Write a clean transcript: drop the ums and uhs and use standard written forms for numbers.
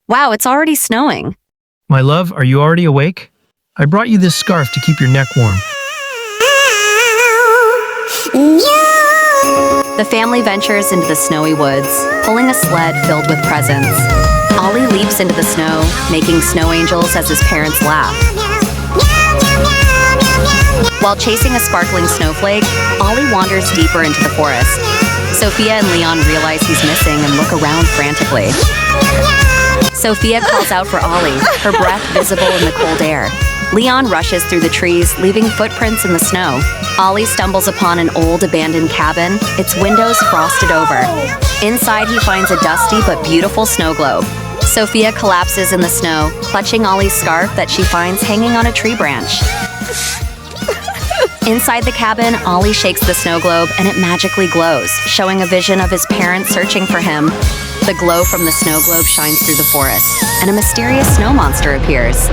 Wow, it's already snowing. My love, are you already awake? I brought you this scarf to keep your neck warm. The family ventures into the snowy woods, pulling a sled filled with presents. Ollie leaps into the snow, making snow angels as his parents laugh. While chasing a sparkling snowflake, Ollie wanders deeper into the forest. Sophia and Leon realize he's missing and look around frantically. Sophia calls out for Ollie, her breath visible in the cold air. Leon rushes through the trees, leaving footprints in the snow. Ollie stumbles upon an old abandoned cabin, its windows frosted over. Inside, he finds a dusty but beautiful snow globe. Sophia collapses in the snow, clutching Ollie's scarf that she finds hanging on a tree branch. Inside the cabin, Ollie shakes the snow globe and it magically glows, showing a vision of his parents searching for him. The glow from the snow globe shines through the forest, and a mysterious snow monster appears.